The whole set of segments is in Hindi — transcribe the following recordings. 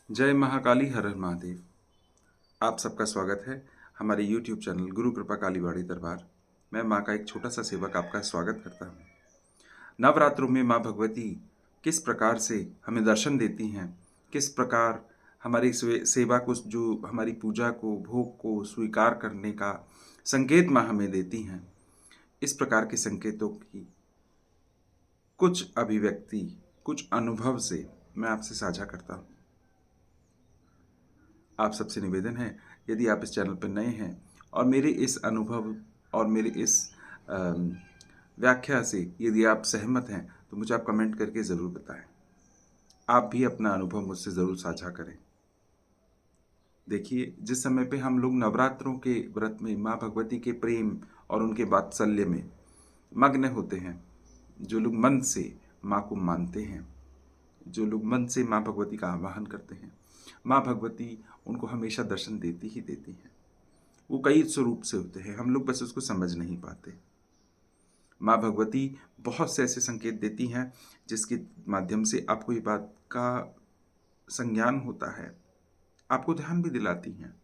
जय महाकाली हर हर महादेव। आप सबका स्वागत है हमारे YouTube चैनल गुरु कृपा कालीवाड़ी दरबार। मैं माँ का एक छोटा सा सेवक आपका स्वागत करता हूँ। नवरात्रों में माँ भगवती किस प्रकार से हमें दर्शन देती हैं, किस प्रकार हमारी सेवा को, जो हमारी पूजा को, भोग को स्वीकार करने का संकेत माँ हमें देती हैं, इस प्रकार के संकेतों की कुछ अभिव्यक्ति, कुछ अनुभव से मैं आपसे साझा करता हूँ। आप सबसे निवेदन है, यदि आप इस चैनल पर नए हैं और मेरे इस अनुभव और मेरे इस अम, व्याख्या से यदि आप सहमत हैं तो मुझे आप कमेंट करके ज़रूर बताएं। आप भी अपना अनुभव मुझसे ज़रूर साझा करें। देखिए, जिस समय पे हम लोग नवरात्रों के व्रत में माँ भगवती के प्रेम और उनके वात्सल्य में मग्न होते हैं, जो लोग मन से माँ को मानते हैं, जो लोग मन से माँ भगवती का आवाहन करते हैं, माँ भगवती उनको हमेशा दर्शन देती ही देती हैं। वो कई स्वरूप से होते हैं, हम लोग बस उसको समझ नहीं पाते। माँ भगवती बहुत से ऐसे संकेत देती हैं जिसके माध्यम से आपको ये बात का संज्ञान होता है, आपको ध्यान भी दिलाती हैं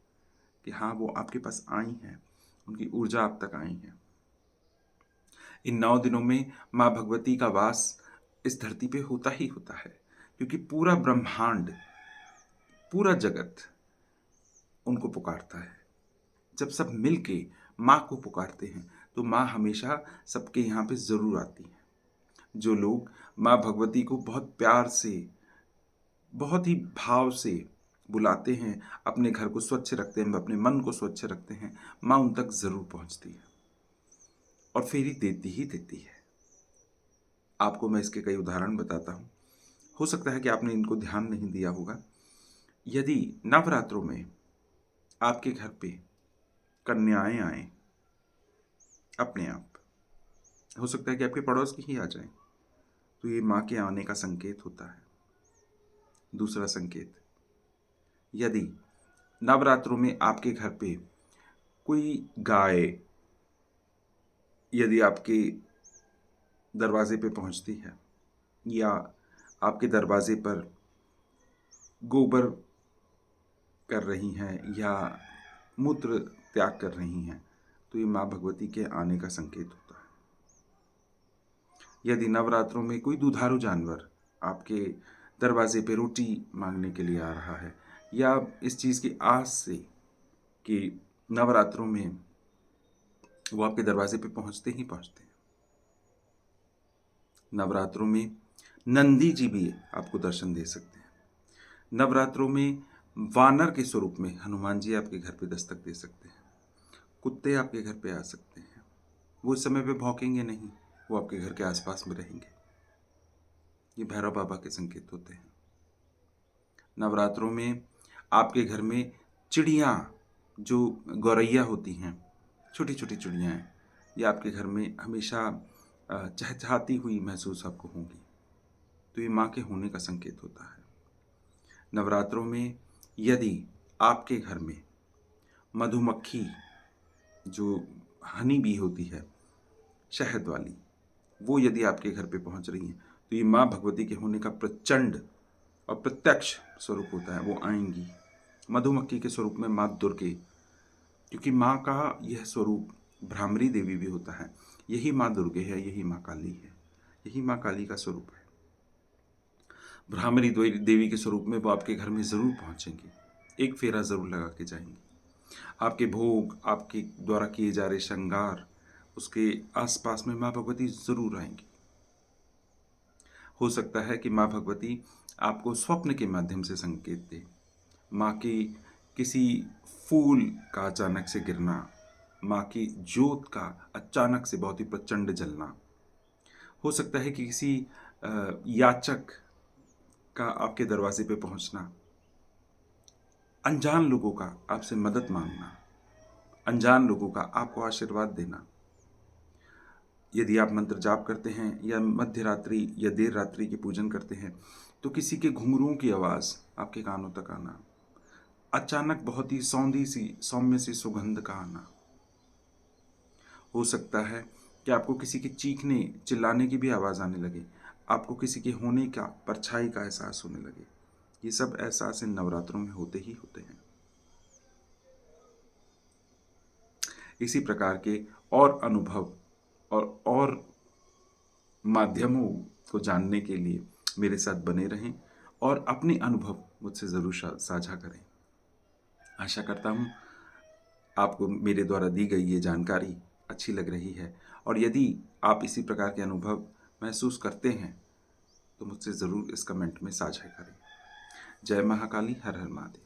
कि हाँ, वो आपके पास आई हैं, उनकी ऊर्जा आप तक आई है। इन 9 दिनों में माँ भगवती का वास इस धरती पे होता ही होता है, क्योंकि पूरा ब्रह्मांड, पूरा जगत उनको पुकारता है। जब सब मिलके माँ को पुकारते हैं तो माँ हमेशा सबके यहाँ पे ज़रूर आती है। जो लोग माँ भगवती को बहुत प्यार से, बहुत ही भाव से बुलाते हैं, अपने घर को स्वच्छ रखते हैं, अपने मन को स्वच्छ रखते हैं, माँ उन तक ज़रूर पहुँचती है और फेरी देती ही देती है। आपको मैं इसके कई उदाहरण बताता हूँ। हो सकता है कि आपने इनको ध्यान नहीं दिया होगा। यदि नवरात्रों में आपके घर पे कन्याएं आए अपने आप, हो सकता है कि आपके पड़ोस की ही आ जाए, तो ये माँ के आने का संकेत होता है। दूसरा संकेत, यदि नवरात्रों में आपके घर पे कोई गाय यदि आपके दरवाजे पे पहुंचती है, या आपके दरवाजे पर गोबर कर रही हैं या मूत्र त्याग कर रही हैं, तो ये माँ भगवती के आने का संकेत होता है। यदि नवरात्रों में कोई दुधारू जानवर आपके दरवाजे पे रोटी मांगने के लिए आ रहा है, या इस चीज़ की आस से कि नवरात्रों में वो आपके दरवाजे पे पहुंचते ही पहुंचते हैं। नवरात्रों में नंदी जी भी आपको दर्शन दे सकते हैं। नवरात्रों में वानर के स्वरूप में हनुमान जी आपके घर पे दस्तक दे सकते हैं। कुत्ते आपके घर पे आ सकते हैं। वो इस समय पे भौंकेंगे नहीं, वो आपके घर के आसपास में रहेंगे। ये भैरव बाबा के संकेत होते हैं। नवरात्रों में आपके घर में चिड़िया, जो गौरैया होती हैं, छोटी छोटी चिड़ियाँ हैं, ये आपके घर में हमेशा चहचहाती हुई महसूस आपको होंगी। तो ये माँ के होने का संकेत होता है। नवरात्रों में यदि आपके घर में मधुमक्खी, जो हनी बी होती है, शहद वाली, वो यदि आपके घर पे पहुंच रही हैं, तो ये माँ भगवती के होने का प्रचंड और प्रत्यक्ष स्वरूप होता है। वो आएंगी मधुमक्खी के स्वरूप में, माँ दुर्गे, क्योंकि माँ का यह स्वरूप भ्रामरी देवी भी होता है। यही माँ दुर्गे है, यही माँ काली है, यही माँ काली का स्वरूप है। भ्रामरी देवी के स्वरूप में वो आपके घर में ज़रूर पहुँचेंगी, एक फेरा ज़रूर लगा के जाएंगी। आपके भोग, आपके द्वारा किए जा रहे श्रृंगार, उसके आसपास में माँ भगवती ज़रूर आएंगी। हो सकता है कि माँ भगवती आपको स्वप्न के माध्यम से संकेत दे। माँ की किसी फूल का अचानक से गिरना, माँ की जोत का अचानक से बहुत ही प्रचंड जलना। हो सकता है कि किसी याचक का आपके दरवाजे पे पहुंचना, अनजान लोगों का आपसे मदद मांगना, अनजान लोगों का आपको आशीर्वाद देना। यदि आप मंत्र जाप करते हैं या मध्य रात्रि या देर रात्रि की पूजन करते हैं, तो किसी के घुंघरुओं की आवाज़ आपके कानों तक आना, अचानक बहुत ही सौंधी सी, सौम्य सी सुगंध का आना। हो सकता है कि आपको किसी के चीखने, चिल्लाने की भी आवाज़ आने लगे, आपको किसी के होने का, परछाई का एहसास होने लगे। ये सब एहसास इन नवरात्रों में होते ही होते हैं। इसी प्रकार के और अनुभव और माध्यमों को जानने के लिए मेरे साथ बने रहें और अपने अनुभव मुझसे ज़रूर साझा करें। आशा करता हूँ आपको मेरे द्वारा दी गई ये जानकारी अच्छी लग रही है, और यदि आप इसी प्रकार के अनुभव महसूस करते हैं तो मुझसे ज़रूर इस कमेंट में साझा करें। जय महाकाली, हर हर महादेव।